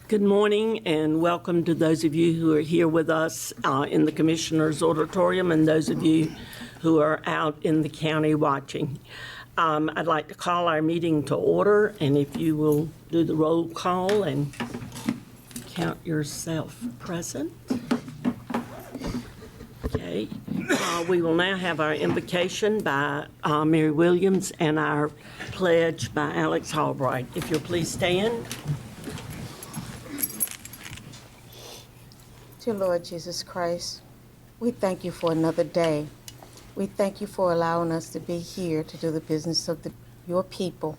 Good morning and welcome to those of you who are here with us in the Commissioner's Auditorium and those of you who are out in the county watching. I'd like to call our meeting to order, and if you will do the roll call and count yourself present. Okay. We will now have our invocation by Mary Williams and our pledge by Alex Albright. If you'll please stand. Dear Lord Jesus Christ, we thank you for another day. We thank you for allowing us to be here to do the business of your people.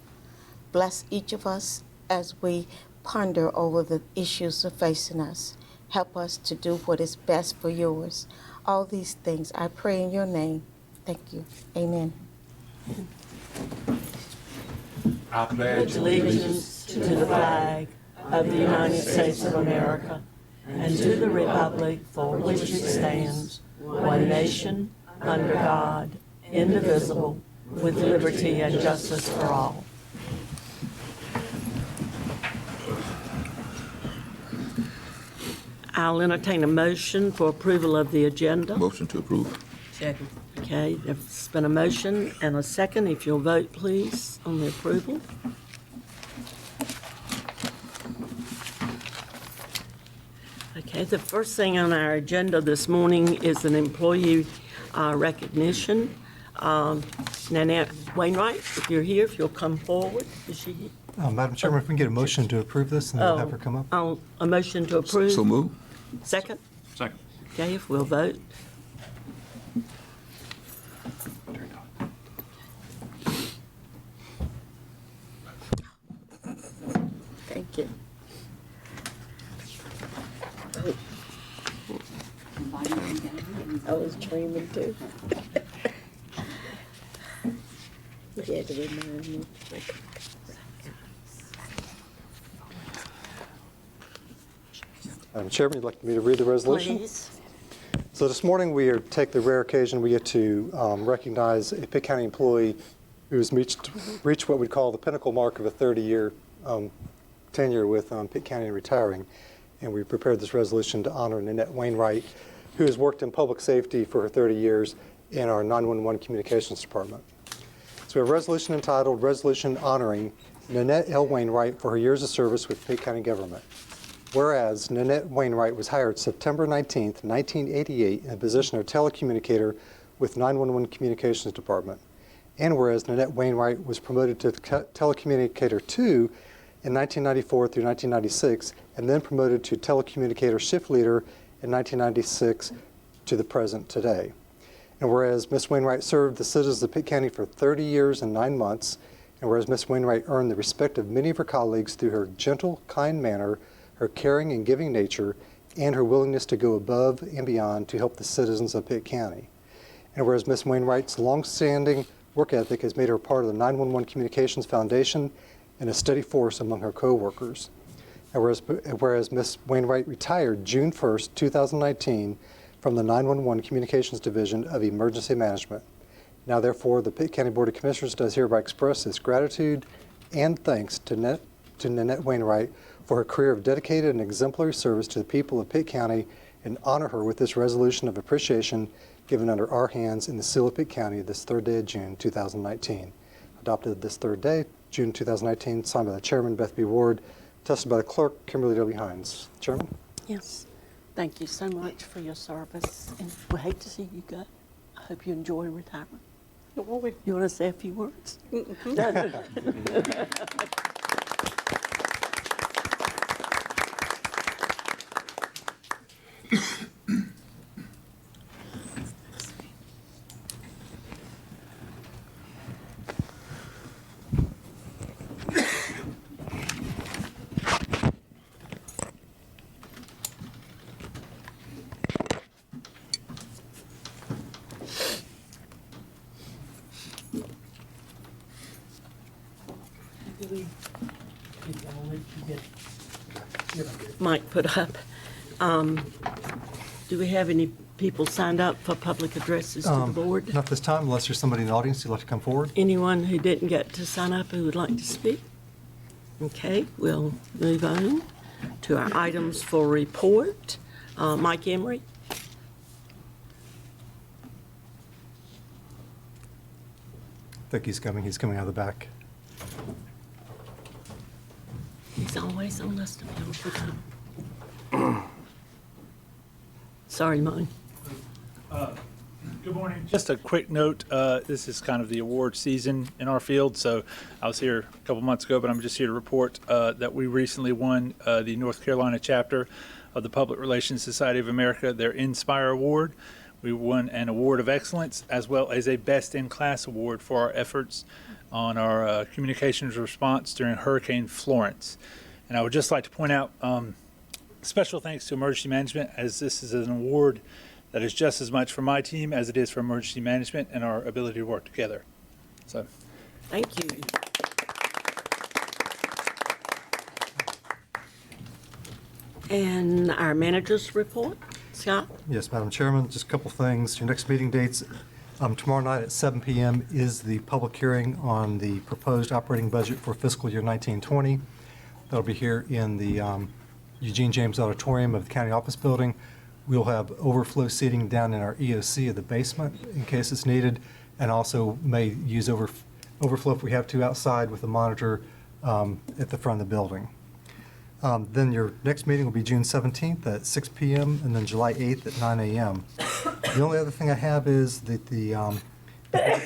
Bless each of us as we ponder over the issues that are facing us. Help us to do what is best for yours. All these things I pray in your name. Thank you. Amen. I pledge Allegiance to the flag of the United States of America and to the republic for which it stands, one nation, under God, indivisible, with liberty and justice for all. I'll entertain a motion for approval of the agenda. Motion to approve. Second. Okay, there's been a motion and a second. If you'll vote, please, on the approval. Okay, the first thing on our agenda this morning is an employee recognition. Nanette Wainwright, if you're here, if you'll come forward. Is she here? Madam Chairman, if we can get a motion to approve this, and then we'll have her come up. A motion to approve. So move. Second? Second. Okay, if we'll vote. Thank you. I was dreaming too. You had to remind me. Madam Chairman, you'd like me to read the resolution? Please. So this morning, we take the rare occasion we get to recognize a Pitt County employee who's reached what we'd call the pinnacle mark of a 30-year tenure with Pitt County and retiring. And we prepared this resolution to honor Nanette Wainwright, who has worked in public safety for 30 years in our 911 communications department. So we have a resolution entitled Resolution Honoring Nanette L. Wainwright for her years of service with Pitt County government. Whereas Nanette Wainwright was hired September 19, 1988 in the position of telecommunicator with 911 Communications Department. And whereas Nanette Wainwright was promoted to telecommunicator 2 in 1994 through 1996, and then promoted to telecommunicator shift leader in 1996 to the present today. And whereas Ms. Wainwright served the citizens of Pitt County for 30 years and 9 months, and whereas Ms. Wainwright earned the respect of many of her colleagues through her gentle, kind manner, her caring and giving nature, and her willingness to go above and beyond to help the citizens of Pitt County. And whereas Ms. Wainwright's long-standing work ethic has made her part of the 911 Communications Foundation and a steady force among her co-workers. And whereas Ms. Wainwright retired June 1st, 2019 from the 911 Communications Division of Emergency Management. Now therefore, the Pitt County Board of Commissioners does hereby express its gratitude and thanks to Nanette Wainwright for her career of dedicated and exemplary service to the people of Pitt County, and honor her with this resolution of appreciation given under our hands in the seal of Pitt County this third day of June 2019. Adopted this third day, June 2019, signed by the Chairman, Beth B. Ward, tested by the Clerk, Kimberly W. Hines. Chairman? Yes. Thank you so much for your service. And we hate to see you go. I hope you enjoy retirement. You want to say a few words? Mike put up. Do we have any people signed up for public addresses to the board? Not this time, unless there's somebody in the audience who'd like to come forward. Anyone who didn't get to sign up who would like to speak? Okay, we'll move on. to our items for report. Mike Emery. I think he's coming. He's coming out of the back. He's always on us to be able to come. Sorry, Mike. Good morning. Just a quick note, this is kind of the award season in our field, so I was here a couple months ago, but I'm just here to report that we recently won the North Carolina chapter of the Public Relations Society of America, their Inspire Award. We won an Award of Excellence as well as a Best in Class Award for our efforts on our communications response during Hurricane Florence. And I would just like to point out special thanks to emergency management, as this is an award that is just as much for my team as it is for emergency management and our ability to work together. So, Thank you. And our manager's report. Scott? Yes, Madam Chairman, just a couple things. Your next meeting dates, tomorrow night at 7 p.m. is the public hearing on the proposed operating budget for fiscal year 1920. That'll be here in the Eugene James Auditorium of the County Office Building. We'll have overflow seating down in our EOC of the basement in case it's needed, and also may use overflow if we have to outside with a monitor at the front of the building. Then your next meeting will be June 17th at 6 p.m. and then July 8th at 9 a.m. The only other thing I have is that the board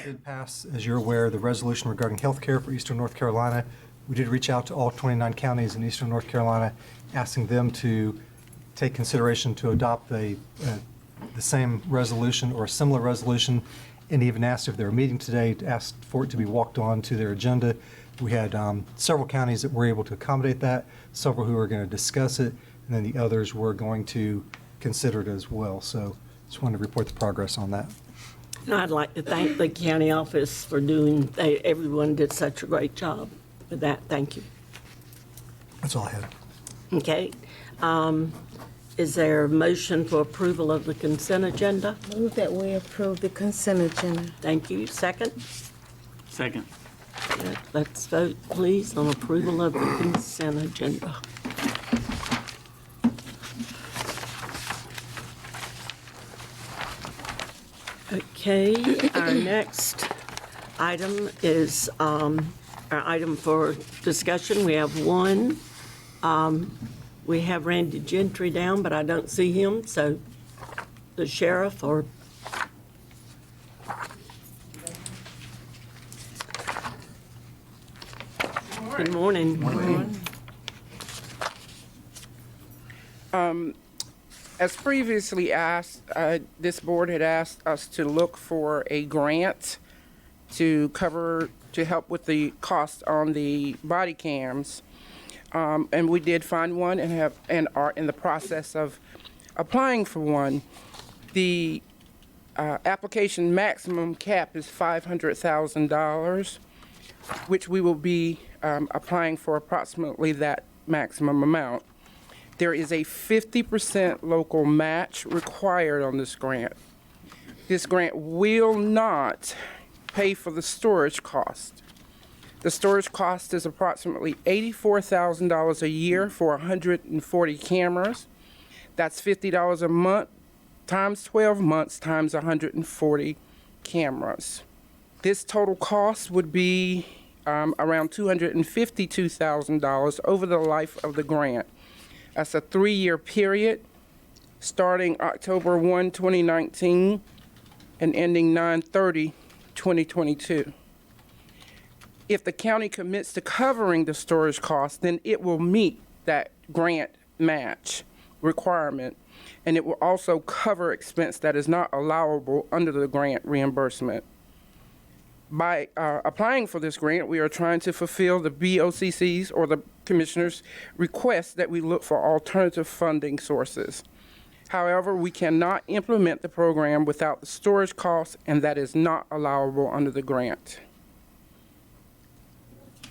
did pass, as you're aware, the resolution regarding health care for Eastern North Carolina. We did reach out to all 29 counties in Eastern North Carolina, asking them to take consideration to adopt the same resolution or a similar resolution, and even asked if they were meeting today, asked for it to be walked on to their agenda. We had several counties that were able to accommodate that, several who were going to discuss it, and then the others were going to consider it as well. So just wanted to report the progress on that. And I'd like to thank the county office for doing, everyone did such a great job with that. Thank you. That's all I had. Okay. Is there a motion for approval of the consent agenda? Move that we approve the consent agenda. Thank you. Second? Second. Let's vote, please, on approval of the consent agenda. Okay, our next item is our item for discussion. We have one. We have Randy Gentry down, but I don't see him, so the sheriff or... Good morning. As previously asked, this board had asked us to look for a grant to help with the cost on the body cams. And we did find one and are in the process of applying for one. The application maximum cap is $500,000, which we will be applying for approximately that maximum amount. There is a 50% local match required on this grant. This grant will not pay for the storage cost. The storage cost is approximately $84,000 a year for 140 cameras. That's $50 a month times 12 months times 140 cameras. This total cost would be around $252,000 over the life of the grant. That's a 3-year period, starting October 1, 2019, and ending 9/30/2022. If the county commits to covering the storage cost, then it will meet that grant match requirement, and it will also cover expense that is not allowable under the grant reimbursement. By applying for this grant, we are trying to fulfill the BOCC's or the commissioner's request that we look for alternative funding sources. However, we cannot implement the program without the storage costs, and that is not allowable under the grant.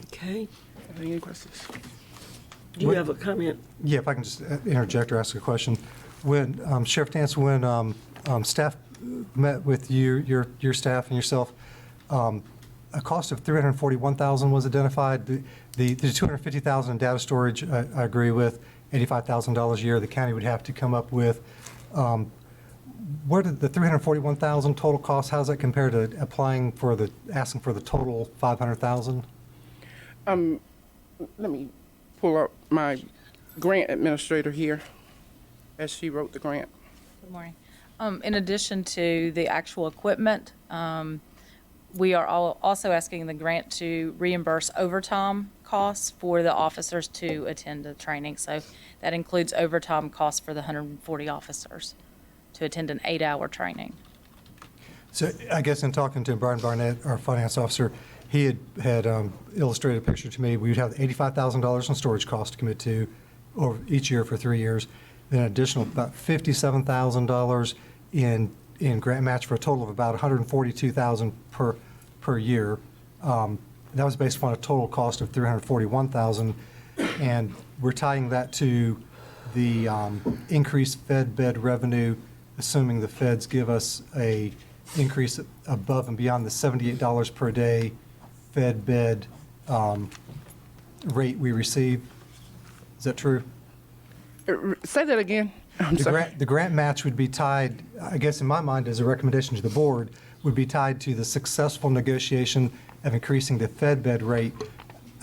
Okay. Any questions? Do you have a comment? Yeah, if I can just interject or ask a question. When, Sheriff Dance, when staff met with your staff and yourself, a cost of $341,000 was identified. The $250,000 in data storage, I agree with, $85,000 a year, the county would have to come up with. Where did the $341,000 total cost, how does that compare to asking for the total $500,000? Let me pull up my grant administrator here as she wrote the grant. Good morning. In addition to the actual equipment, we are also asking the grant to reimburse overtime costs for the officers to attend the training. So that includes overtime costs for the 140 officers to attend an 8-hour training. So I guess in talking to Brian Barnett, our finance officer, he had illustrated a picture to me. We would have $85,000 in storage costs to commit to over each year for 3 years, then an additional about $57,000 in grant match for a total of about $142,000 per year. That was based upon a total cost of $341,000, and we're tying that to the increased Fed bed revenue, assuming the feds give us a increase above and beyond the $78 per day Fed bed rate we receive. Is that true? Say that again. I'm sorry. The grant match would be tied, I guess in my mind, as a recommendation to the board, would be tied to the successful negotiation of increasing the Fed bed rate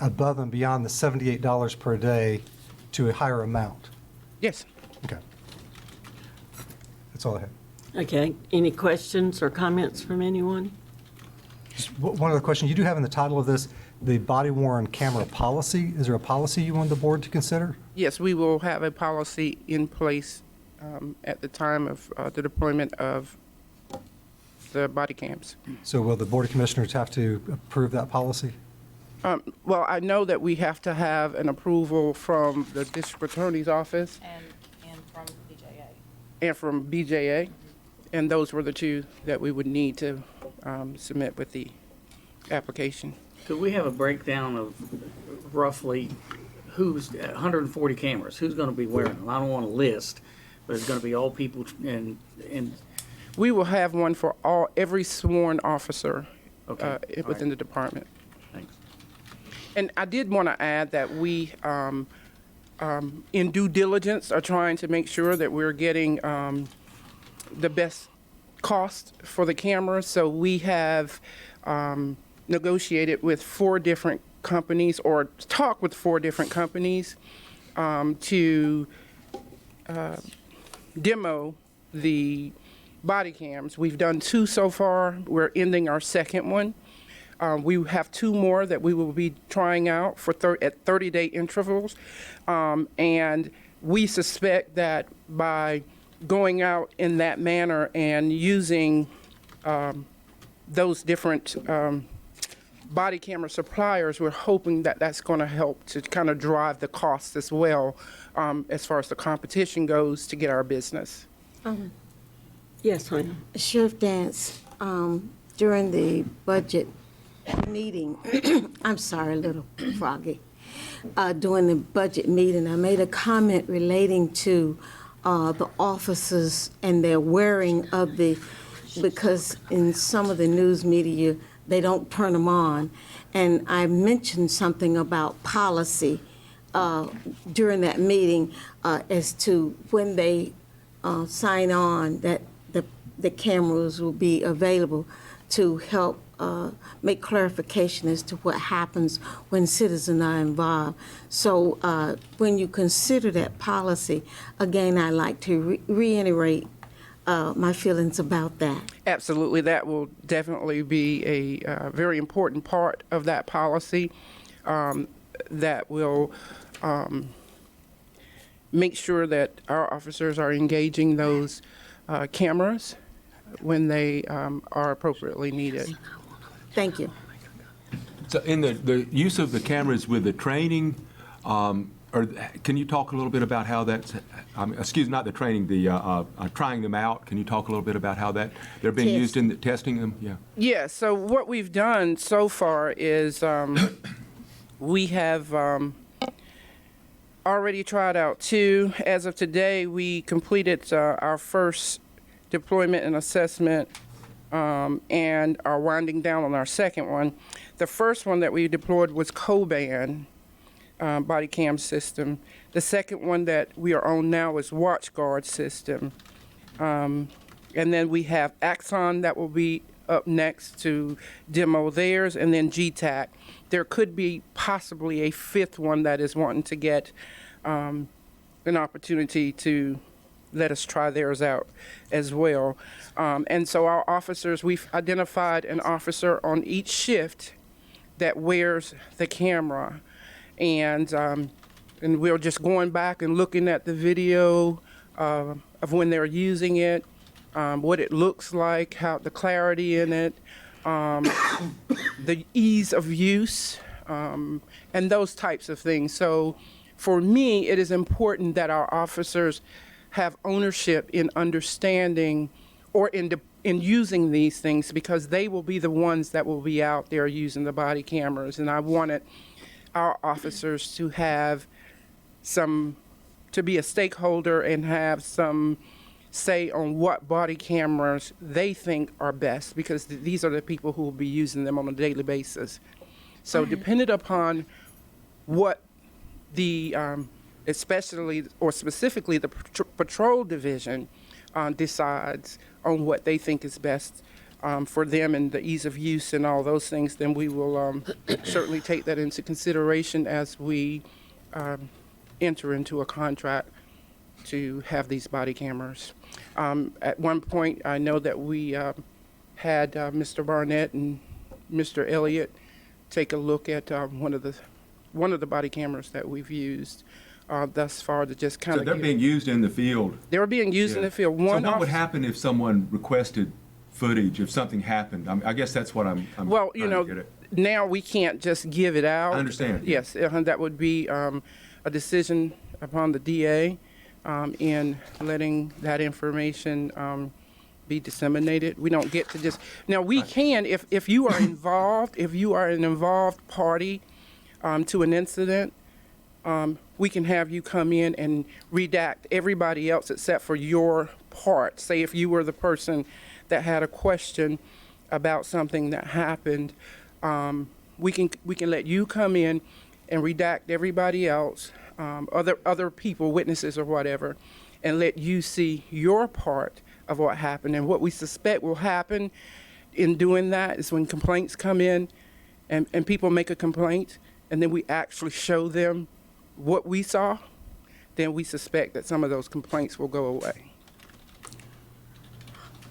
above and beyond the $78 per day to a higher amount. Yes. Okay. That's all I have. Okay, any questions or comments from anyone? Just one other question. You do have in the title of this, the body-worn camera policy. Is there a policy you want the board to consider? Yes, we will have a policy in place at the time of the deployment of the body cams. So will the Board of Commissioners have to approve that policy? Well, I know that we have to have an approval from the district attorney's office And from BJA. and from BJA, and those were the two that we would need to submit with the application. Could we have a breakdown of roughly who's 140 cameras? Who's going to be wearing them? I don't want a list, but it's going to be all people and We will have one for every sworn officer Okay, all within right. the department. Thanks. And I did want to add that we, in due diligence, are trying to make sure that we're getting the best cost for the cameras. So we have negotiated with 4 different companies, or talked with 4 different companies to demo the body cams. We've done 2 so far. We're ending our second one. We have 2 more that we will be trying out for at 30-day intervals. And we suspect that by going out in that manner and using those different body camera suppliers, we're hoping that that's going to help to kind of drive the costs as well, as far as the competition goes, to get our business. Yes, honey. Sheriff Dance, during the budget meeting, I'm sorry, a little froggy. During the budget meeting, I made a comment relating to the officers and their wearing of because in some of the news media, they don't turn them on. And I mentioned something about policy during that meeting as to when they sign on, that the cameras will be available to help make clarification as to what happens when citizens are involved. So when you consider that policy, again, I'd like to reiterate my feelings about that. Absolutely, that will definitely be a very important part of that policy that will make sure that our officers are engaging those cameras when they are appropriately needed. Thank you. So in the use of the cameras with the training, or can you talk a little bit about how that's, not the training, the trying them out? Can you talk a little bit about how that they're being used in testing them? Yeah. Yeah, so what we've done so far is we have already tried out 2. As of today, we completed our first deployment and assessment and are winding down on our second one. The first one that we deployed was Coban body cam system. The second one that we are on now is WatchGuard system. And then we have Axon that will be up next to demo theirs, and then GTAC. There could be possibly a fifth one that is wanting to get an opportunity to let us try theirs out as well. And so our officers, we've identified an officer on each shift that wears the camera. And we're just going back and looking at the video of when they're using it, what it looks like, how the clarity in it, the ease of use, and those types of things. So for me, it is important that our officers have ownership in understanding or in using these things, because they will be the ones that will be out there using the body cameras. And I wanted our officers to have to be a stakeholder and have some say on what body cameras they think are best, because these are the people who will be using them on a daily basis. So depending upon what the, especially or specifically the patrol division decides on what they think is best for them and the ease of use and all those things, then we will certainly take that into consideration as we enter into a contract to have these body cameras. At one point, I know that we had Mr. Barnett and Mr. Elliott take a look at one of the body cameras that we've used thus far to just kind So of. they're being used in the field. They were being used in the field. So what would happen if someone requested footage, if something happened? I guess that's what I'm Well, trying to get at. now we can't just give it out. I understand. Yes, that would be a decision upon the DA in letting that information be disseminated. We don't get to just, now we can, if you are involved, if you are an involved party to an incident, we can have you come in and redact everybody else except for your part. Say if you were the person that had a question about something that happened, we can let you come in and redact everybody else, other people, witnesses or whatever, and let you see your part of what happened. And what we suspect will happen in doing that is when complaints come in and people make a complaint, and then we actually show them what we saw, then we suspect that some of those complaints will go away.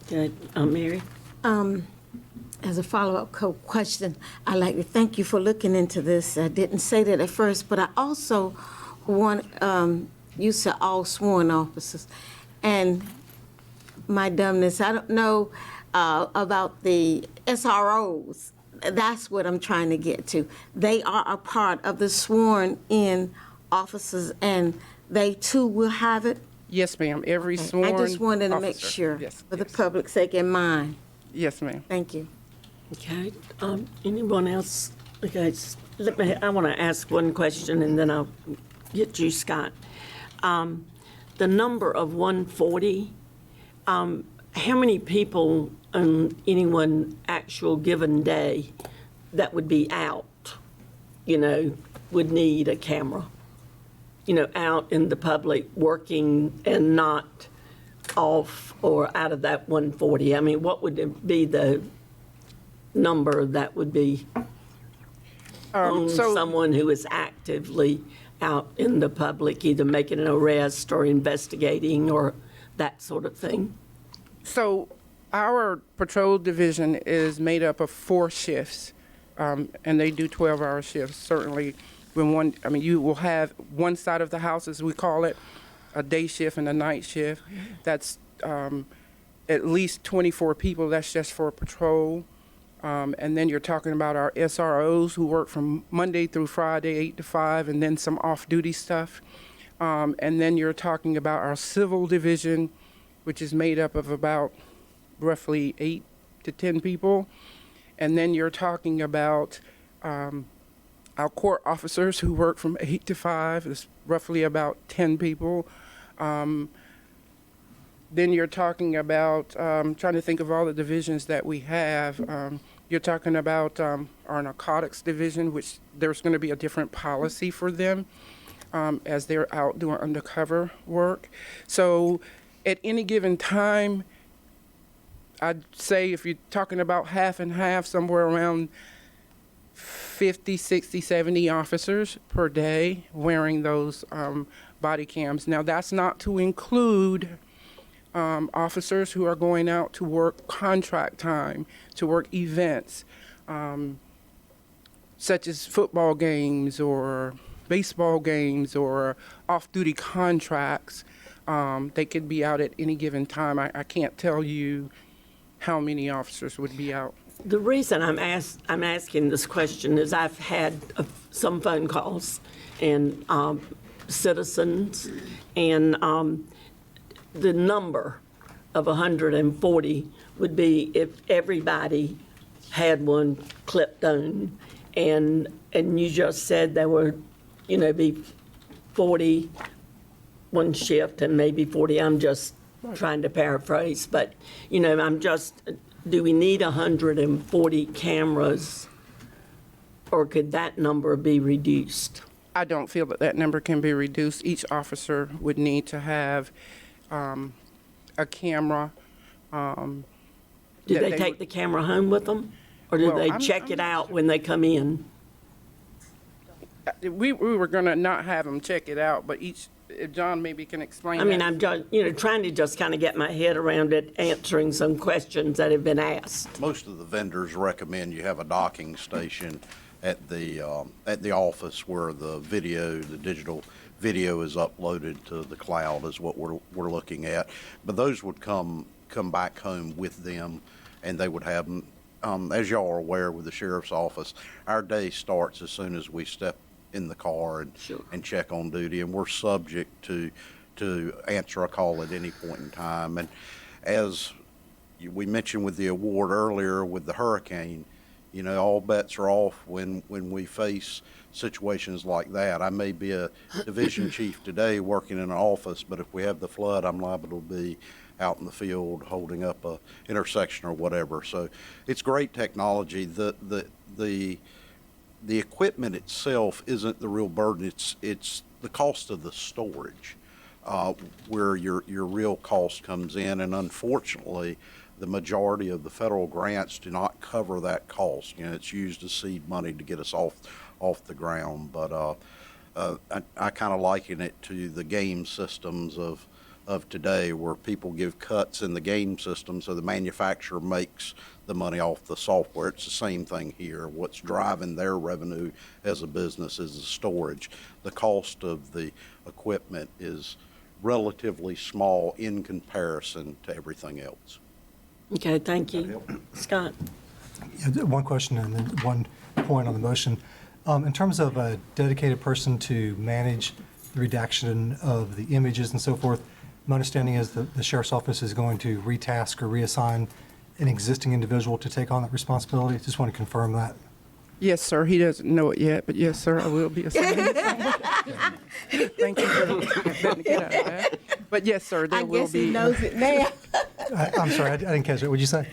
Good. Mary? As a follow-up question, I'd like to thank you for looking into this. I didn't say that at first, but I also want you said all sworn officers. And my dumbness, I don't know about the SROs. That's what I'm trying to get to. They are a part of the sworn-in officers, and they too will have it? Yes, ma'am. Every sworn I just wanted to make officer. sure, Yes, for the yes. public's sake and mine. Yes, ma'am. Thank you. Okay. Anyone else? Okay. I want to ask one question, and then I'll get you, Scott. The number of 140, how many people on any one actual given day that would be out, would need a camera? Out in the public working and not off or out of that 140? I mean, what would be the number that would be on someone who is actively out in the public, either making an arrest or investigating or that sort of thing? So our patrol division is made up of 4 shifts, and they do 12-hour shifts. Certainly, when you will have one side of the house, as we call it, a day shift and a night shift. That's at least 24 people. That's just for patrol. And then you're talking about our SROs who work from Monday through Friday, 8 to 5, and then some off-duty stuff. And then you're talking about our civil division, which is made up of about roughly 8 to 10 people. And then you're talking about our court officers who work from 8 to 5. It's roughly about 10 people. Then you're talking about, trying to think of all the divisions that we have. You're talking about our narcotics division, which there's going to be a different policy for them. as they're out doing undercover work. So at any given time, I'd say if you're talking about half and half, somewhere around 50, 60, 70 officers per day wearing those body cams. Now, that's not to include officers who are going out to work contract time, to work events, such as football games or baseball games or off-duty contracts. They could be out at any given time. I can't tell you how many officers would be out. The reason I'm asking this question is I've had some phone calls and citizens, and the number of 140 would be if everybody had one clipped on, and you just said there were, be 40 one shift and maybe 40. I'm just trying to paraphrase, but do we need 140 cameras, or could that number be reduced? I don't feel that number can be reduced. Each officer would need to have a camera. Do they take the camera home with them, or do they check it out when they come in? We were going to not have them check it out, but if John maybe can explain. I'm just, trying to just kind of get my head around it, answering some questions that have been asked. Most of the vendors recommend you have a docking station at the office where the digital video is uploaded to the cloud is what we're looking at. But those would come back home with them, and they would have them. As y'all are aware, with the sheriff's office, our day starts as soon as we step in the car and check on duty, and we're subject to answer a call at any point in time. And as we mentioned with the award earlier with the hurricane, all bets are off when we face situations like that. I may be a division chief today working in an office, but if we have the flood, I'm liable to be out in the field holding up a intersection or whatever. So it's great technology. The equipment itself isn't the real burden. It's the cost of the storage where your real cost comes in, and unfortunately, the majority of the federal grants do not cover that cost. It's used as seed money to get us off the ground. But I kind of liken it to the game systems of today, where people give cuts in the game system, so the manufacturer makes the money off the software. It's the same thing here. What's driving their revenue as a business is the storage. The cost of the equipment is relatively small in comparison to everything else. Okay, thank you. Scott? Yeah, one question and then one point on the motion. In terms of a dedicated person to manage the redaction of the images and so forth, my understanding is that the sheriff's office is going to retask or reassign an existing individual to take on that responsibility. Just want to confirm that. Yes, sir. He doesn't know it yet, but yes, sir, I will be assigned. Thank you for letting me get out of that. But yes, sir, there will be. he knows it now. I'm sorry, I didn't catch it. What did you say?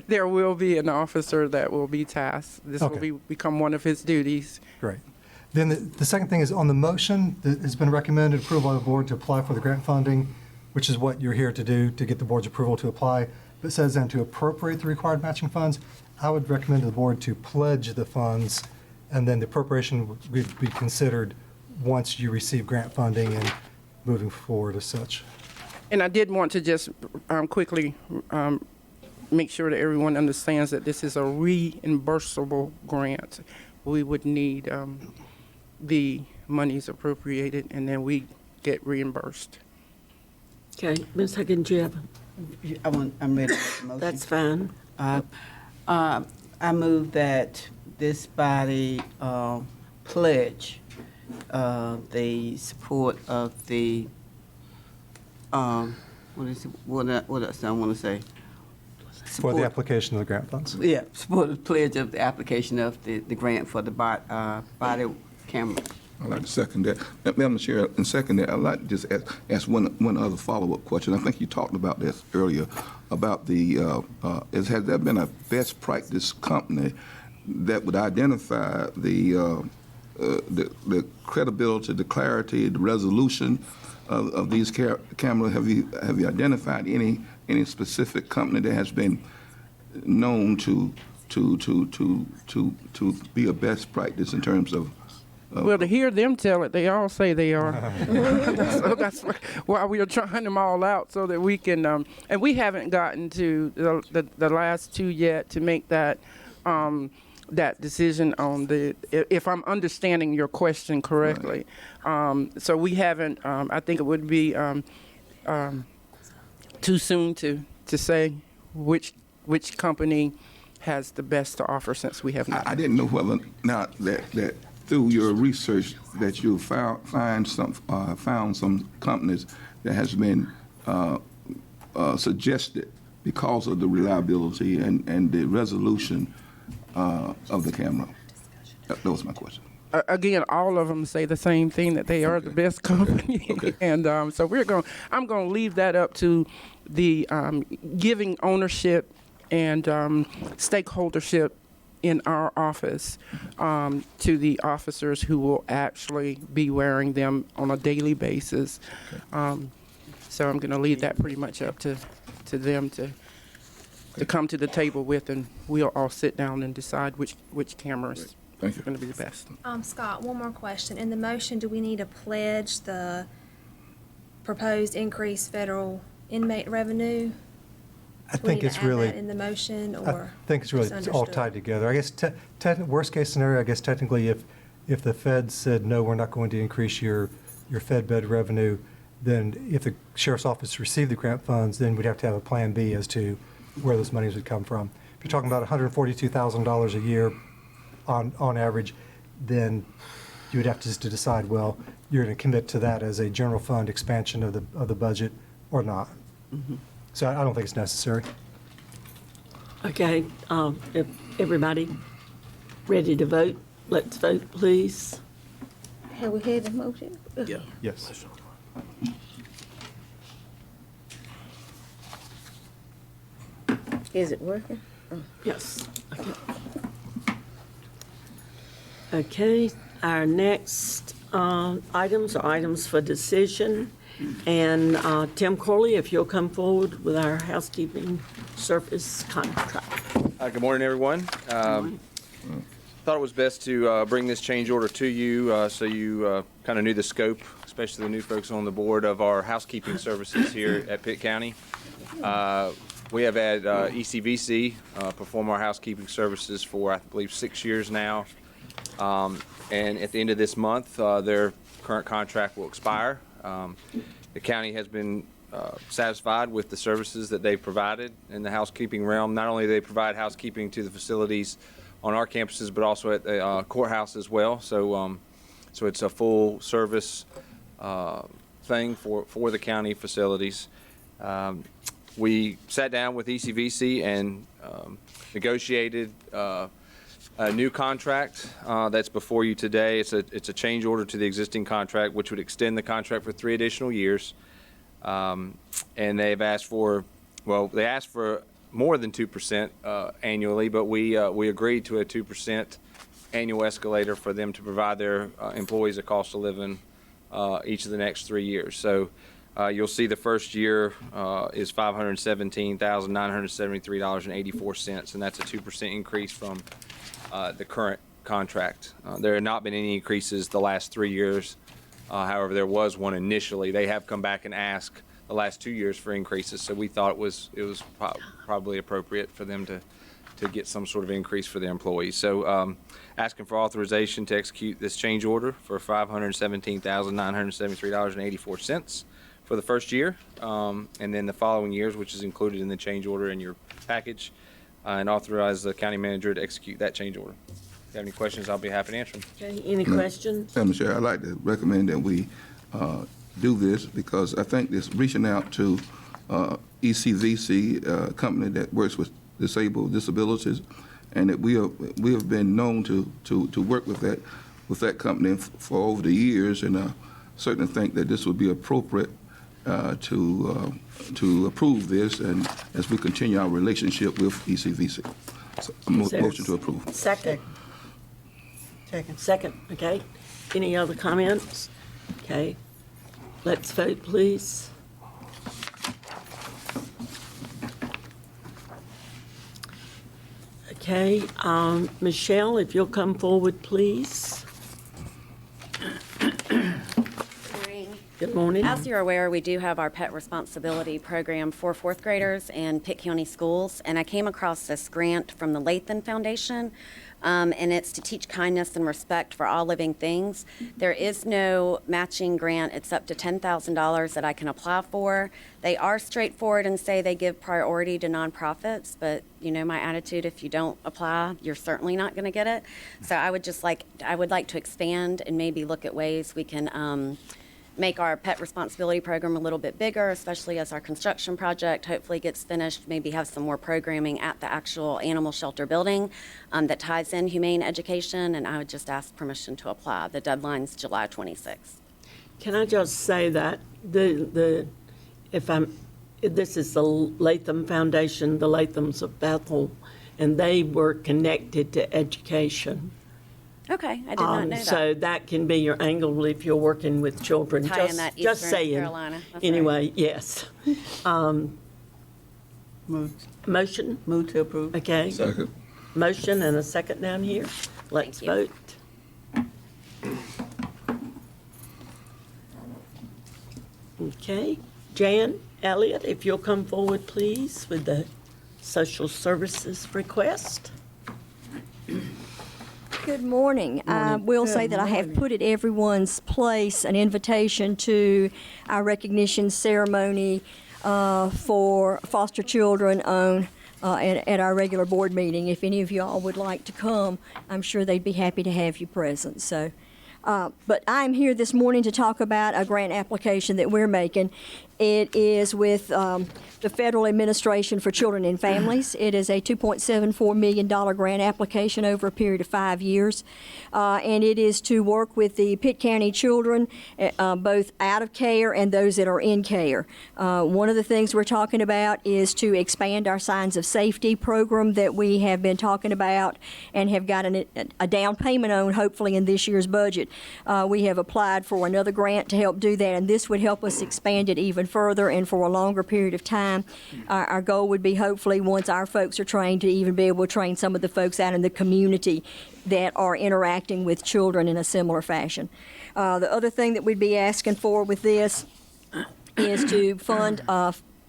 There will be an officer that will be tasked. This Okay. will become one of his duties. Great. Then the second thing is on the motion that has been recommended approval by the board to apply for the grant funding, which is what you're here to do, to get the board's approval to apply. But it says then to appropriate the required matching funds. I would recommend to the board to pledge the funds, and then the appropriation would be considered once you receive grant funding and moving forward as such. And I did want to just quickly make sure that everyone understands that this is a reimbursable grant. We would need the monies appropriated, and then we get reimbursed. Okay, Ms. Huggins, you have, I'm ready for the motion. that's fine. I move that this body pledge the support of the, what else I want to say? For the application of the grant funds. Yeah, support the pledge of the application of the grant for the body camera. I'd like to second that. Madam Chair, and second that, I'd like to just ask one other follow-up question. I think you talked about this earlier, about has there been a best practice company that would identify the the credibility, the clarity, the resolution of these cameras? Have you identified any specific company that has been known to be a best practice in terms of? Well, to hear them tell it, they all say they are. So that's why we are trying them all out so that we can, and we haven't gotten to the last two yet to make that that decision on if I'm understanding your question correctly. Right. So we haven't, I think it would be too soon to say which company has the best to offer since we have not. I didn't know whether now that through your research that you found some companies that has been suggested because of the reliability and the resolution of the camera. That was my question. Again, all of them say the same thing, that they are the best company. Okay. And so I'm going to leave that up to the giving ownership and stakeholdership in our office to the officers who will actually be wearing them on a daily basis. Okay. So I'm going to leave that pretty much up to them to come to the table with, and we'll all sit down and decide which cameras are going to be the best. Scott, one more question. In the motion, do we need to pledge the proposed increased federal inmate revenue? I think it's really that in the motion, or I think it's really all tied together. I guess worst case scenario, I guess technically if the Fed said no, we're not going to increase your Fed bed revenue, then if the sheriff's office received the grant funds, then we'd have to have a plan B as to where those monies would come from. If you're talking about $142,000 a year on average, then you would have to decide, well, you're going to commit to that as a general fund expansion of the budget or not. Mm-hmm. So I don't think it's necessary. Okay, if everybody ready to vote, let's vote, please. Have we had the motion? Yeah. Yes. Is it working? Yes. Okay, our next items are items for decision. And Tim Corley, if you'll come forward with our housekeeping service contract. Good morning, everyone. Thought it was best to bring this change order to you so you kind of knew the scope, especially the new folks on the board, of our housekeeping services here at Pitt County. We have had ECVC perform our housekeeping services for, I believe, 6 years now. And at the end of this month, their current contract will expire. The county has been satisfied with the services that they've provided in the housekeeping realm. Not only do they provide housekeeping to the facilities on our campuses, but also at the courthouse as well. So it's a full service thing for the county facilities. We sat down with ECVC and negotiated a new contract that's before you today. It's a change order to the existing contract, which would extend the contract for 3 additional years. And they've asked for, they asked for more than 2% annually, but we agreed to a 2% annual escalator for them to provide their employees a cost of living each of the next 3 years. So you'll see the first year is $517,973.84, and that's a 2% increase from the current contract. There have not been any increases the last 3 years. However, there was one initially. They have come back and asked the last 2 years for increases, so we thought it was probably appropriate for them to get some sort of increase for their employees. So asking for authorization to execute this change order for $517,973.84 for the first year, and then the following years, which is included in the change order in your package, and authorize the county manager to execute that change order. If you have any questions, I'll be happy to answer them. Okay, any questions? Madam Chair, I'd like to recommend that we do this because I think this reaching out to ECVC, a company that works with disabled disabilities, and that we have been known to work with that company for over the years, and I certainly think that this would be appropriate to approve this, and as we continue our relationship with ECVC. So, motion to approve. Second. Second, okay. Any other comments? Okay. Let's vote, please. Okay, Michelle, if you'll come forward, please. Good morning. As you're aware, we do have our pet responsibility program for fourth graders in Pitt County schools, and I came across this grant from the Latham Foundation, and it's to teach kindness and respect for all living things. There is no matching grant. It's up to $10,000 that I can apply for. They are straightforward and say they give priority to nonprofits, but you know my attitude, if you don't apply, you're certainly not going to get it. So I would like to expand and maybe look at ways we can make our pet responsibility program a little bit bigger, especially as our construction project hopefully gets finished, maybe have some more programming at the actual animal shelter building that ties in humane education, and I would just ask permission to apply. The deadline's July 26th. Can I just say that this is the Latham Foundation, the Lathams of Bethel, and they were connected to education. Okay, I did not know that. So that can be your angle if you're working with children. Tie in that Just Eastern saying. Carolina. That's Anyway, right. yes. Motion? Move to approve. Okay. Second. Motion and a second down here. Let's Thank vote. Okay. Jan Elliott, if you'll come forward, please, with the social services request. Good morning. I will say that I have put at everyone's place an invitation to our recognition ceremony for foster children at our regular board meeting. If any of y'all would like to come, I'm sure they'd be happy to have you present. So, but I'm here this morning to talk about a grant application that we're making. It is with the Federal Administration for Children and Families. It is a $2.74 million grant application over a period of 5 years. And it is to work with the Pitt County children, both out of care and those that are in care. One of the things we're talking about is to expand our Signs of Safety program that we have been talking about and have got a down payment on, hopefully, in this year's budget. We have applied for another grant to help do that, and this would help us expand it even further and for a longer period of time. Our goal would be, hopefully, once our folks are trained, to even be able to train some of the folks out in the community that are interacting with children in a similar fashion. The other thing that we'd be asking for with this is to fund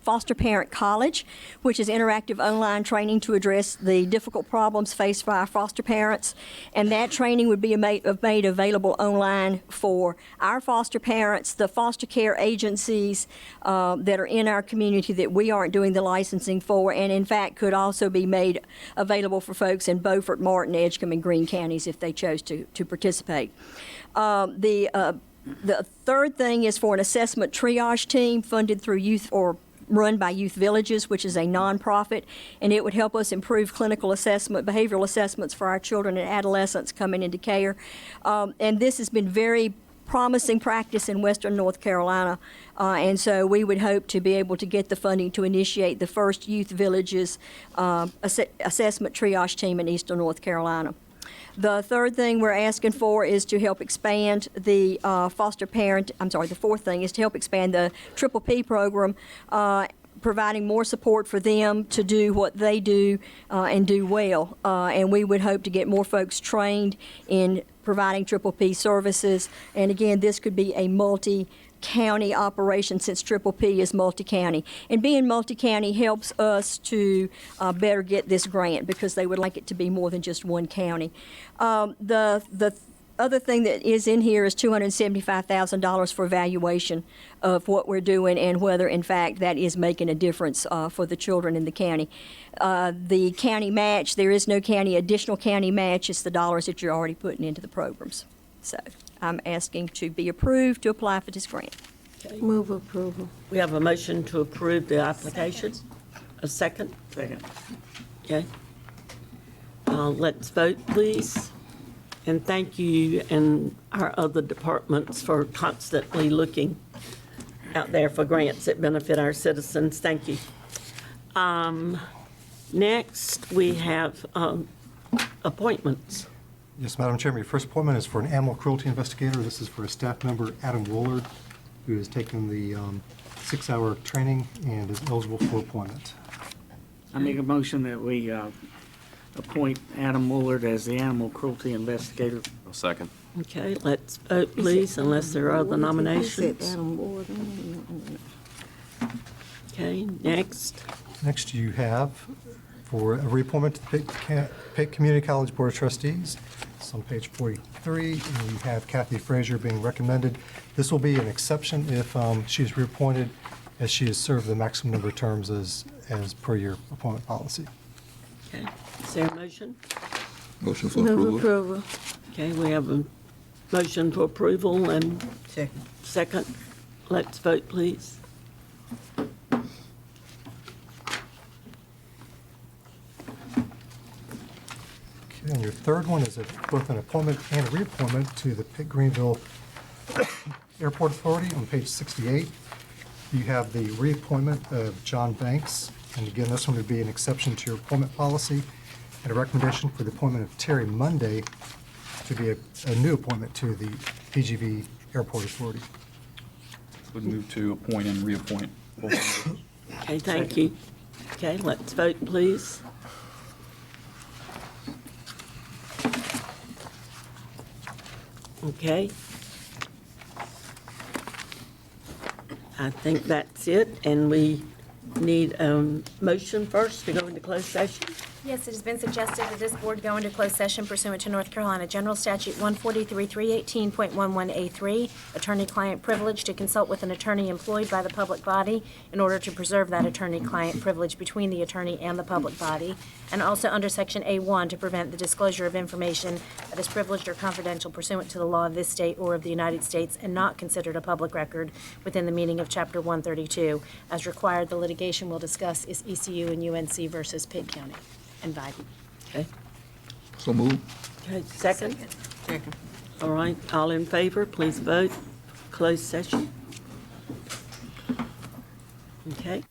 Foster Parent College, which is interactive online training to address the difficult problems faced by our foster parents. And that training would be made available online for our foster parents, the foster care agencies that are in our community that we aren't doing the licensing for, and in fact could also be made available for folks in Beaufort, Martin, Edgecombe, and Greene counties if they chose to participate. The third thing is for an assessment triage team funded through youth or run by Youth Villages, which is a nonprofit, and it would help us improve clinical assessment, behavioral assessments for our children and adolescents coming into care. And this has been very promising practice in Western North Carolina, and so we would hope to be able to get the funding to initiate the first Youth Villages assessment triage team in Eastern North Carolina. The third thing we're asking for is to help expand the the fourth thing is to help expand the Triple P program, providing more support for them to do what they do and do well. And we would hope to get more folks trained in providing Triple P services. And again, this could be a multi-county operation since Triple P is multi-county. And being multi-county helps us to better get this grant because they would like it to be more than just one county. The other thing that is in here is $275,000 for evaluation of what we're doing and whether, in fact, that is making a difference for the children in the county. The county match, there is no additional county match. It's the dollars that you're already putting into the programs. So I'm asking to be approved to apply for this grant. Okay. Move approval. We have a motion to approve the application. A second? Second. Okay. Let's vote, please. And thank you and our other departments for constantly looking out there for grants that benefit our citizens. Thank you. Next, we have appointments. Yes, Madam Chairman, your first appointment is for an animal cruelty investigator. This is for a staff member, Adam Woolard, who has taken the 6-hour training and is eligible for appointment. I make a motion that we appoint Adam Woolard as the animal cruelty investigator. I'll second. Okay, let's vote, please, unless there are other nominations. Okay, next. Next, you have for a reappointment to the Pitt Community College Board of Trustees. It's on page 43, and you have Kathy Frazier being recommended. This will be an exception if she is reappointed, as she has served the maximum number of terms as per your appointment policy. Okay, is there a motion? Motion for approval. Okay, we have a motion for approval and second. Let's vote, please. And your third one is both an appointment and a reappointment to the Pitt Greenville Airport Authority on page 68. You have the reappointment of John Banks, and again, this one would be an exception to your appointment policy, and a recommendation for the appointment of Terry Monday to be a new appointment to the PGV Airport Authority. Would move to appoint and reappoint. Okay, thank you. Okay, let's vote, please. Okay. I think that's it, and we need a motion first to go into closed session. Yes, it has been suggested that this board go into closed session pursuant to North Carolina General Statute 143-318.11A3, attorney-client privilege to consult with an attorney employed by the public body in order to preserve that attorney-client privilege between the attorney and the public body, and also under Section A1 to prevent the disclosure of information that is privileged or confidential pursuant to the law of this state or of the United States and not considered a public record within the meaning of Chapter 132. As required, the litigation we'll discuss is ECU and UNC versus Pitt County and Biden. Okay. So moved. Okay, second? Second. All right, all in favor, please vote. Closed session. Okay.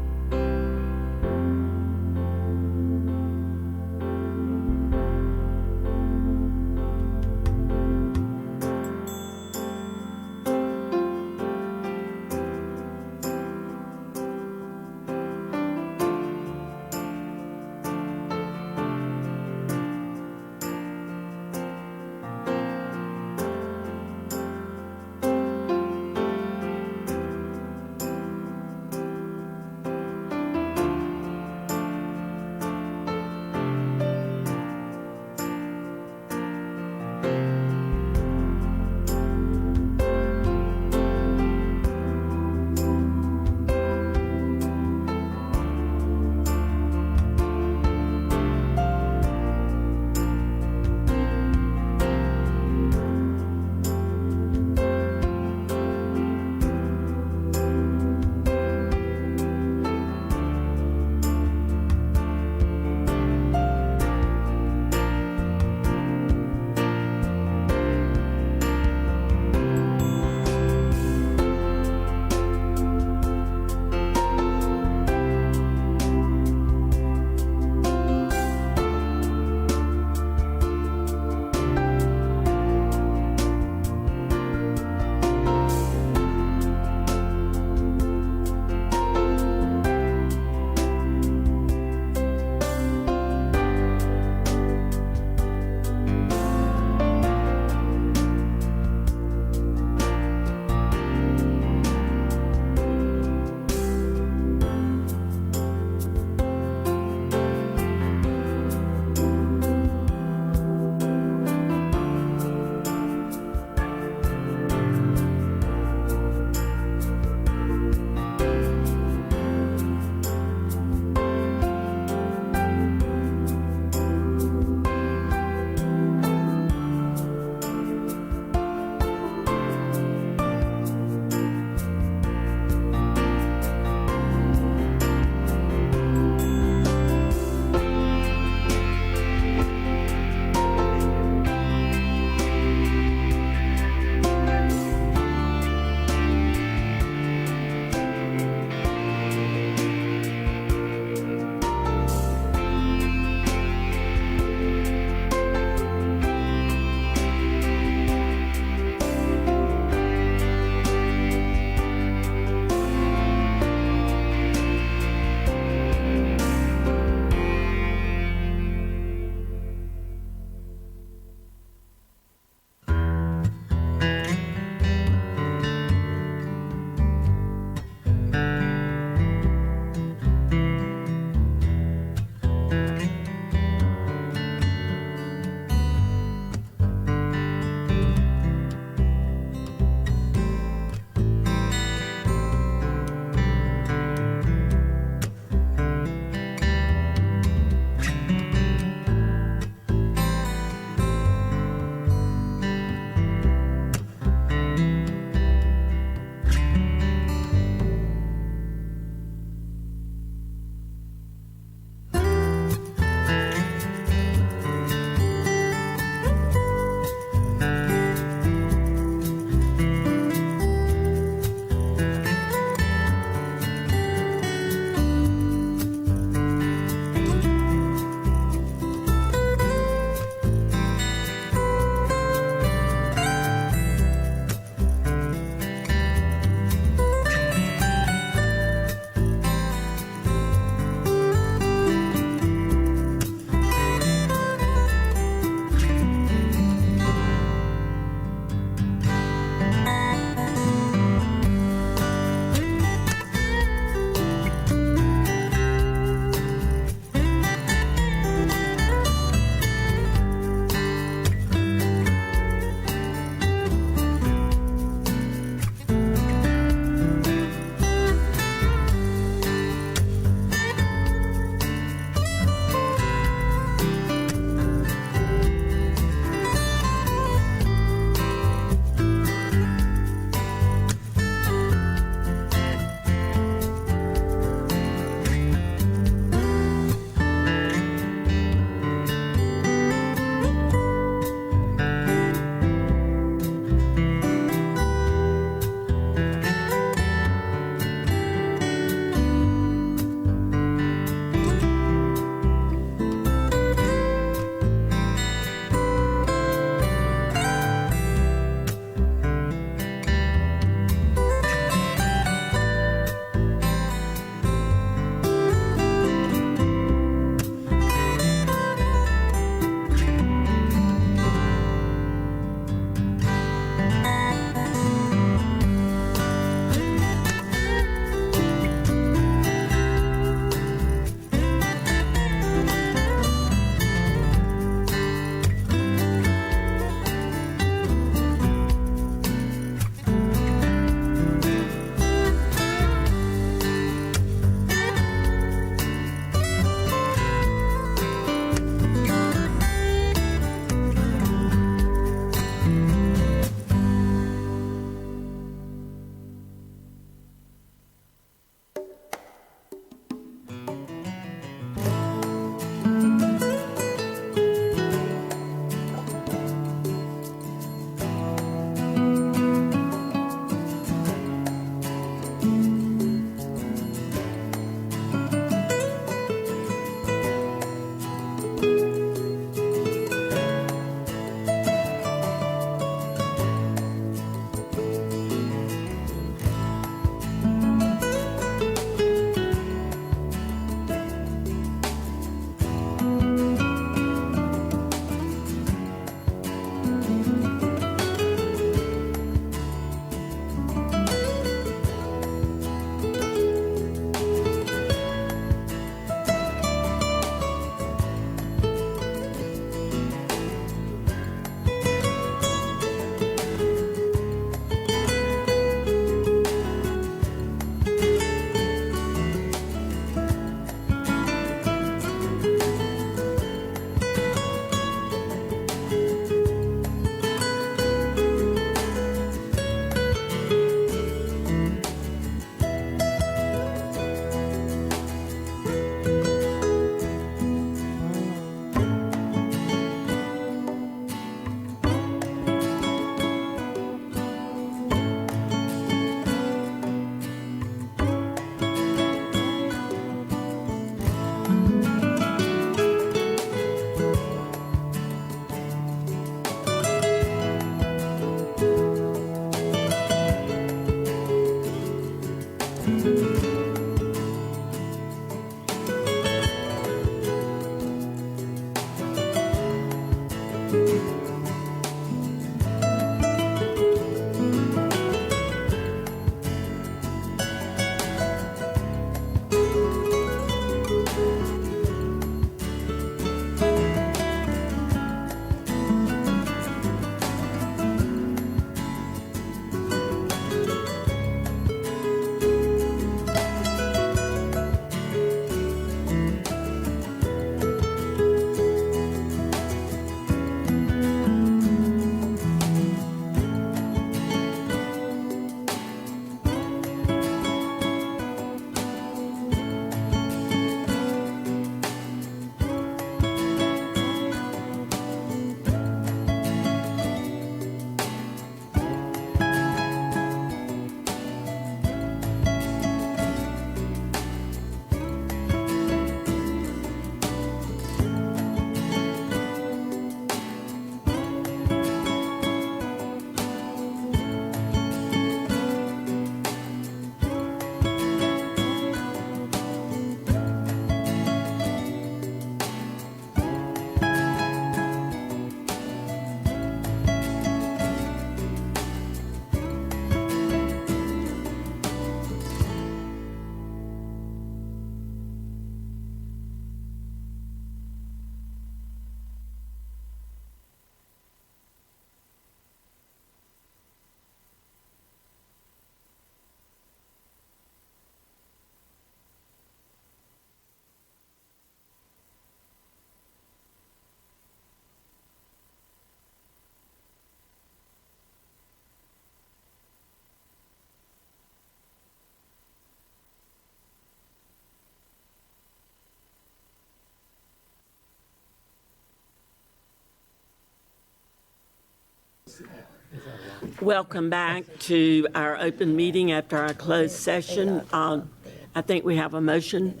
Welcome back to our open meeting after our closed session. I think we have a motion.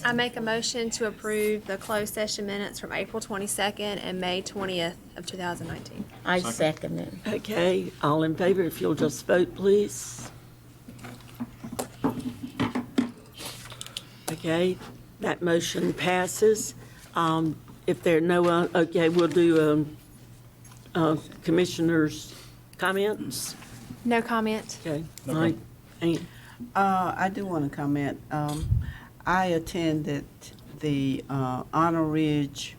I make a motion to approve the closed session minutes from April 22nd and May 20th of 2019. I second it. Okay, all in favor, if you'll just vote, please. Okay, that motion passes. If there are no, okay, we'll do commissioners' comments. No comment. Okay, all right. I do want to comment. I attended the Honor Ridge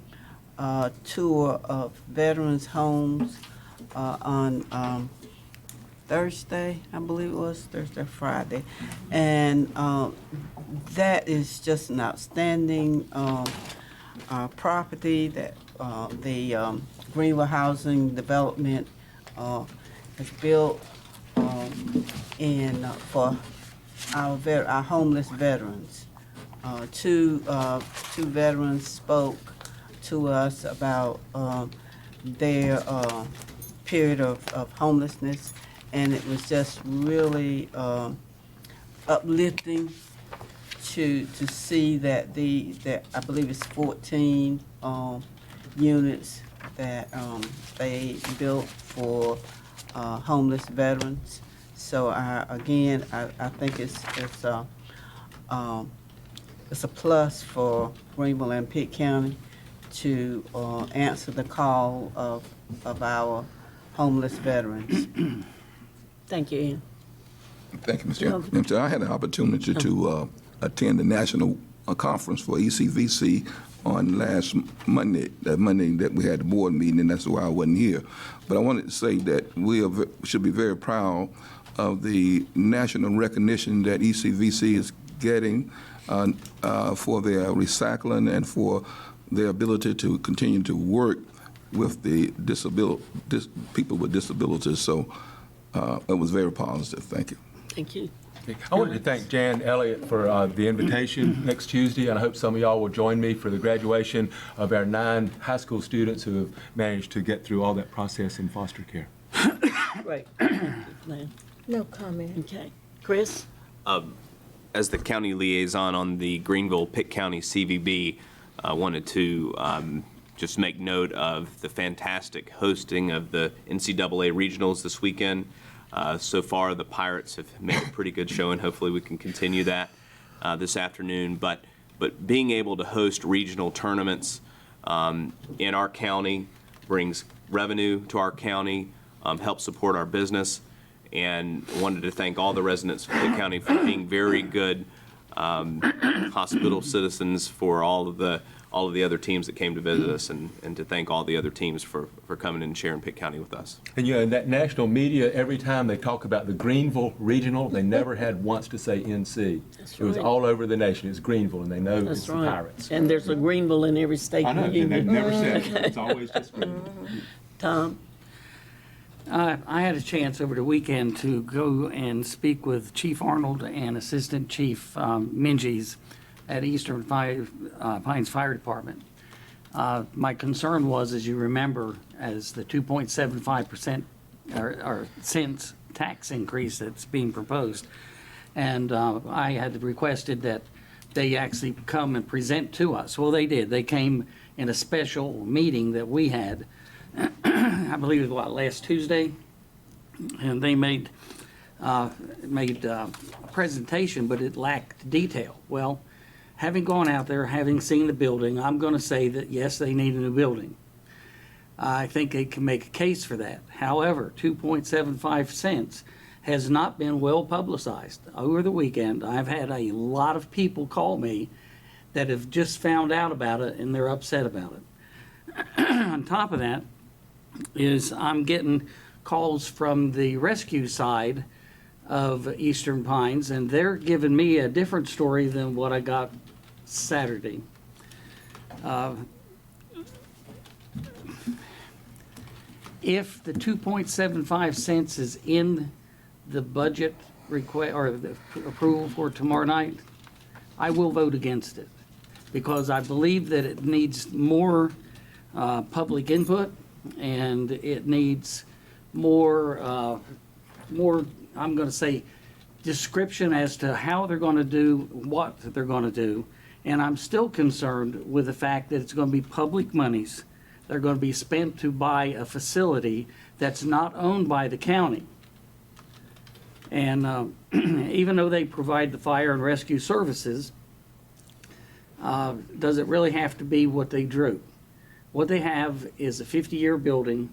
tour of veterans' homes on Thursday, I believe it was, Thursday, Friday. And that is just an outstanding property that the Greenville Housing Development has built for our homeless veterans. Two veterans spoke to us about their period of homelessness, and it was just really uplifting to see that I believe it's 14 units that they built for homeless veterans. So I think it's a plus for Greenville and Pitt County to answer the call of our homeless veterans. Thank you, Ian. Thank you, Mr. Chair. I had an opportunity to attend the national conference for ECVC on last Monday, that Monday that we had the board meeting, and that's why I wasn't here. But I wanted to say that we should be very proud of the national recognition that ECVC is getting for their recycling and for their ability to continue to work with the people with disabilities. So it was very positive. Thank you. Thank you. I wanted to thank Jan Elliott for the invitation next Tuesday, and I hope some of y'all will join me for the graduation of our 9 high school students who have managed to get through all that process in foster care. Great. No comment. Okay. Chris? As the county liaison on the Greenville-Pitt County CVB, I wanted to just make note of the fantastic hosting of the NCAA regionals this weekend. So far, the Pirates have made a pretty good showing. Hopefully, we can continue that this afternoon. But being able to host regional tournaments in our county brings revenue to our county, helps support our business, and wanted to thank all the residents of the county for being very good hospital citizens for all of the other teams that came to visit us, and to thank all the other teams for coming and sharing Pitt County with us. And in that national media, every time they talk about the Greenville Regional, they never had once to say NC. It was all over the nation. It's Greenville, and they know it's the Pirates. And there's a Greenville in every state. I know, in the and they've union. never said it. It's always just Greenville. Tom? I had a chance over the weekend to go and speak with Chief Arnold and Assistant Chief Minges at Eastern Pines Fire Department. My concern was, as you remember, as the 2.75% or cents tax increase that's being proposed. And I had requested that they actually come and present to us. Well, they did. They came in a special meeting that we had, I believe it was last Tuesday, and they made a presentation, but it lacked detail. Well, having gone out there, having seen the building, I'm going to say that, yes, they need a new building. I think they can make a case for that. However, 2.75 cents has not been well publicized. Over the weekend, I've had a lot of people call me that have just found out about it, and they're upset about it. On top of that is I'm getting calls from the rescue side of Eastern Pines, and they're giving me a different story than what I got Saturday. If the 2.75 cents is in the budget request or the approval for tomorrow night, I will vote against it, because I believe that it needs more public input, and it needs more, I'm going to say, description as to how they're going to do what they're going to do. And I'm still concerned with the fact that it's going to be public monies. They're going to be spent to buy a facility that's not owned by the county. And even though they provide the fire and rescue services, does it really have to be what they drew? What they have is a 50-year building.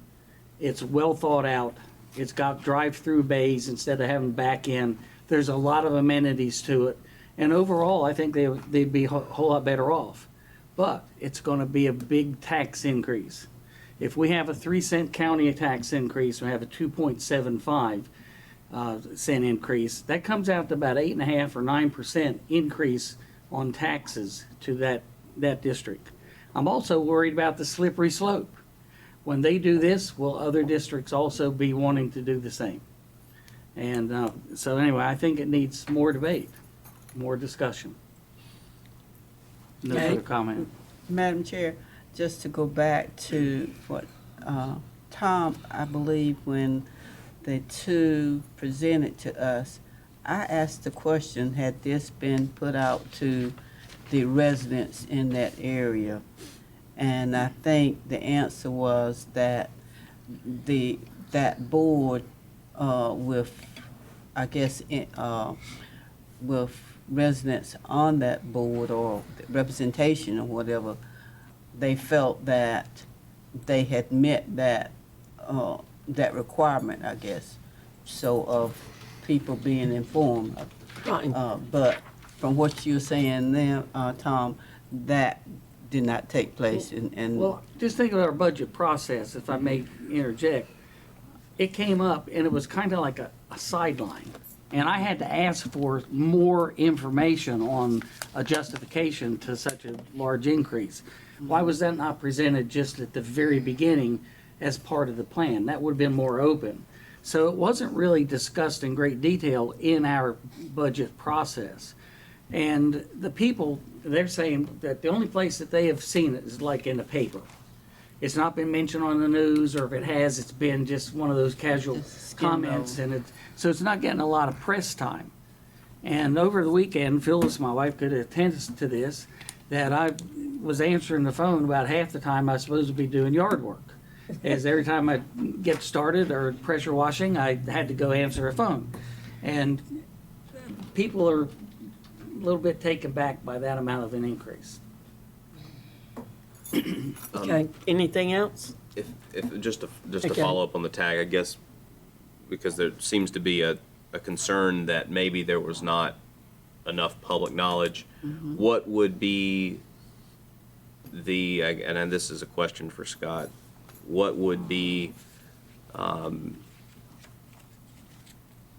It's well thought out. It's got drive-through bays instead of having back in. There's a lot of amenities to it. And overall, I think they'd be a whole lot better off. But it's going to be a big tax increase. If we have a 3-cent county tax increase, we have a 2.75 cent increase, that comes out to about 8.5 or 9% increase on taxes to that district. I'm also worried about the slippery slope. When they do this, will other districts also be wanting to do the same? And so anyway, I think it needs more debate, more discussion. No further comment. Madam Chair, just to go back to what Tom, I believe when the two presented to us, I asked the question, had this been put out to the residents in that area? And I think the answer was that that board with, I guess, with residents on that board or representation or whatever, they felt that they had met that that requirement, I guess, so of people being informed. Right. But from what you're saying there, Tom, that did not take place. And Well, just think of our budget process, if I may interject. It came up and it was kind of like a sideline. And I had to ask for more information on a justification to such a large increase. Why was that not presented just at the very beginning as part of the plan? That would have been more open. So it wasn't really discussed in great detail in our budget process. And the people, they're saying that the only place that they have seen it is like in the paper. It's not been mentioned on the news, or if it has, it's been just one of those casual comments, and so it's not getting a lot of press time. And over the weekend, Phyllis, my wife, could attest to this, that I was answering the phone about half the time I was supposed to be doing yard work. As every time I get started or pressure washing, I had to go answer a phone. And people are a little bit taken back by that amount of an increase. Okay, anything else? If just to Okay. follow up on the tag, I guess, because there seems to be a concern that maybe there was not enough public knowledge. What would be and this is a question for Scott, what would be,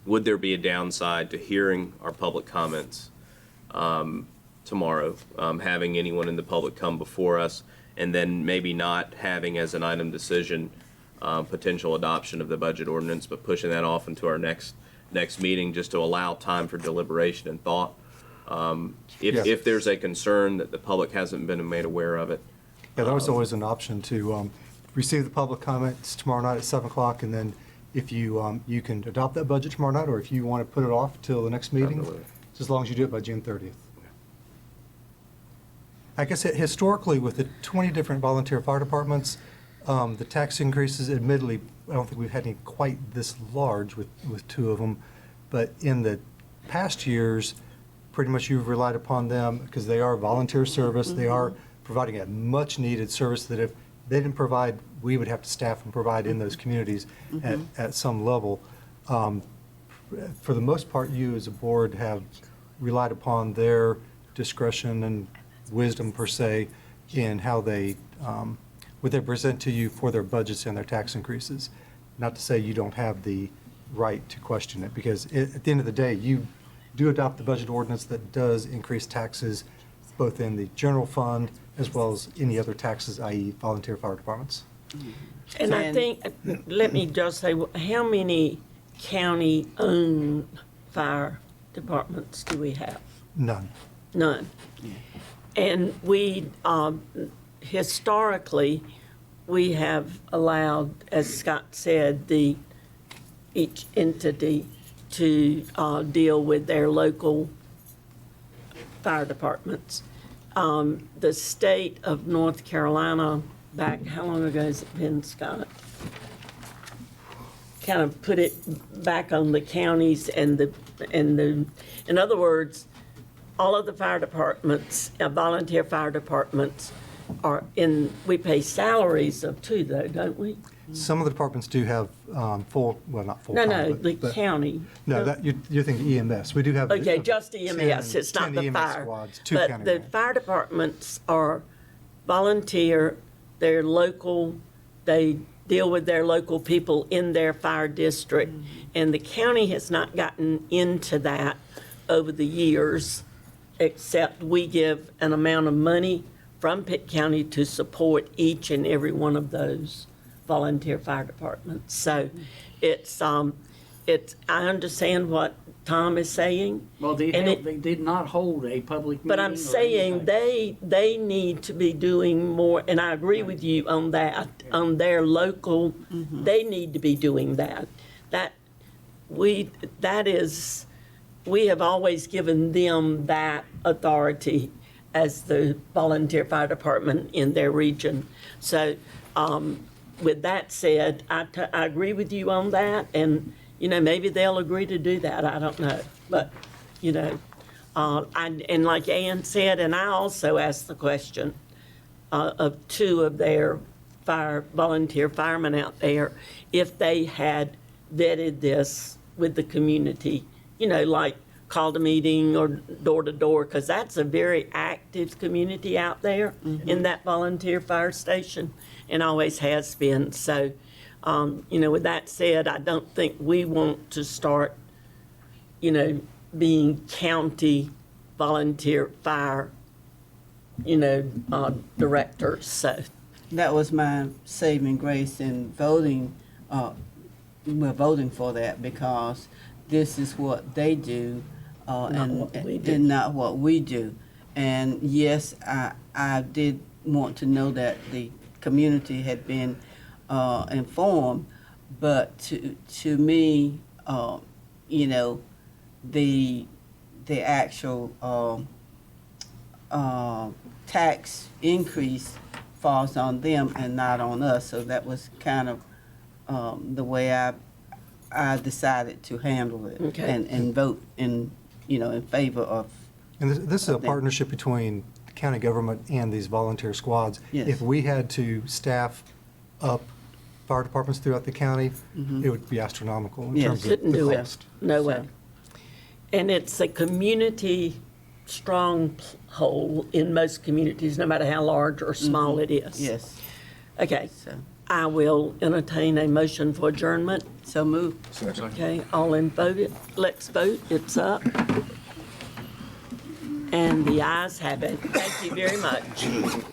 would there be a downside to hearing our public comments tomorrow, having anyone in the public come before us, and then maybe not having as an item decision potential adoption of the budget ordinance, but pushing that off into our next meeting just to allow time for deliberation and thought? If there's a concern that the public hasn't been made aware of it. Yeah, that was always an option to receive the public comments tomorrow night at 7 o'clock, and then if you, you can adopt that budget tomorrow night, or if you want to put it off till the next meeting, just as long as you do it by June 30th. I guess historically, with the 20 different volunteer fire departments, the tax increases, admittedly, I don't think we've had any quite this large with 2 of them, but in the past years, pretty much you've relied upon them because they are volunteer service. They are providing a much-needed service that if they didn't provide, we would have to staff and provide in those communities at some level. For the most part, you as a board have relied upon their discretion and wisdom, per se, in how they, what they present to you for their budgets and their tax increases. Not to say you don't have the right to question it, because at the end of the day, you do adopt the budget ordinance that does increase taxes both in the general fund as well as any other taxes, i.e. volunteer fire departments. And I think, let me just say, how many county-owned fire departments do we have? None. None. And we, historically, we have allowed, as Scott said, each entity to deal with their local fire departments. The state of North Carolina, back, how long ago has it been, Scott? Kind of put it back on the counties and in other words, all of the fire departments, volunteer fire departments we pay salaries of two though, don't we? Some of the departments do have full, well, not full-time. No, but- the but- county. No, that, you're thinking EMS. We do have. Okay, just EMS, it's not 10 the EMS fire. squads, 2 But county the ranch. fire departments are volunteer, they're local, they deal with their local people in their fire district. And the county has not gotten into that over the years, except we give an amount of money from Pitt County to support each and every one of those volunteer fire departments. So I understand what Tom is saying. Well, they did not hold a public meeting. But I'm saying they need to be doing more, and I agree with you on that, on their local, they need to be doing that. We have always given them that authority as the volunteer fire department in their region. So, with that said, I agree with you on that, and, maybe they'll agree to do that, I don't know. But, and like Ann said, and I also asked the question of two of their volunteer firemen out there, if they had vetted this with the community, like called a meeting or door to door, because that's a very active community out there in that volunteer fire station and always has been. So, with that said, I don't think we want to start, being county volunteer fire, directors. So That was my saving grace in voting. We're voting for that because this is what they do, and not what we do. And yes, I did want to know that the community had been informed, but to me, the actual tax increase falls on them and not on us. So that was kind of the way I decided to handle it. Okay. And vote in favor of. And this is a them. partnership between the county government and these volunteer squads. Yes. If we had to staff up fire departments throughout the county, it would be astronomical in Yes. terms of couldn't the do cost. it, no way. And it's a community stronghold in most communities, no matter how large or small it is. Yes. Okay, So, I will entertain a motion for adjournment. so move. Okay, all in vote, let's vote, it's up. And the ayes have it. Thank you very much.